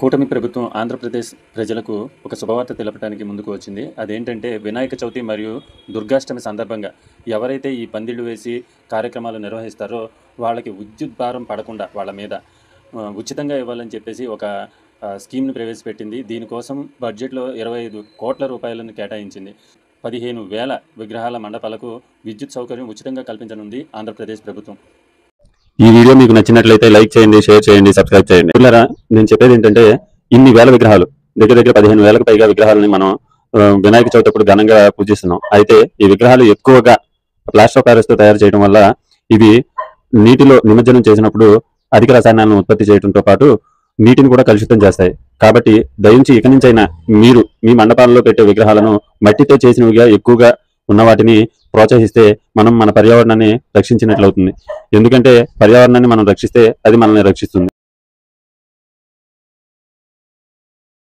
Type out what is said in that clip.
కూటమి ప్రభుత్వం ఆంధ్రప్రదేశ్ ప్రజలకు ఒక శుభవార్త తెలపడానికి ముందుకు వచ్చింది. అదేంటంటే వినాయక చవితి మరియు దుర్గాష్టమి సందర్భంగా ఎవరైతే ఈ పందిళ్లు వేసి కార్యక్రమాలు నిర్వహిస్తారో వాళ్ళకి విద్యుత్ భారం పడకుండా వాళ్ళ మీద ఉచితంగా ఇవ్వాలని చెప్పేసి ఒక స్కీమ్ని ప్రవేశపెట్టింది. దీనికోసం బడ్జెట్లో 25 కోట్ల రూపాయలను కేటాయించింది. 15,000 విగ్రహాల మండపాలకు విద్యుత్ సౌకర్యం ఉచితంగా కల్పించనుంది ఆంధ్రప్రదేశ్ ప్రభుత్వం. ఈ వీడియో మీకు నచ్చినట్లయితే లైక్ చేయండి, షేర్ చేయండి, సబ్స్క్రైబ్ చేయండి. పిల్లరా, నేను చెప్పేది ఏంటంటే ఇన్ని వేల విగ్రహాలు, దగ్గర 15,000కు పైగా విగ్రహాలని మనం వినాయక చవితి అప్పుడు ఘనంగా పూజిస్తున్నాం. అయితే ఈ విగ్రహాలు ఎక్కువగా ప్లాస్టర్ ఆఫ్ ప్యారిస్ తో తయారు చేయడం వల్ల ఇవి నీటిలో నిమజ్జనం చేసినప్పుడు అధిక రసాయనాలను ఉత్పత్తి చేయడంతో పాటు నీటిని కూడా కలుషితం చేస్తాయి. కాబట్టి దయించి ఇక నుంచైనా మీరు మీ మండపాలలో పెట్టే విగ్రహాలను మట్టితో చేసినవిగా ఎక్కువగా ఉన్న వాటిని ప్రోత్సహిస్తే మనం మన పర్యావరణాన్ని రక్షించినట్లవుతుంది. ఎందుకంటే పర్యావరణాన్ని మనం రక్షిస్తే అది మనల్ని రక్షిస్తుంది.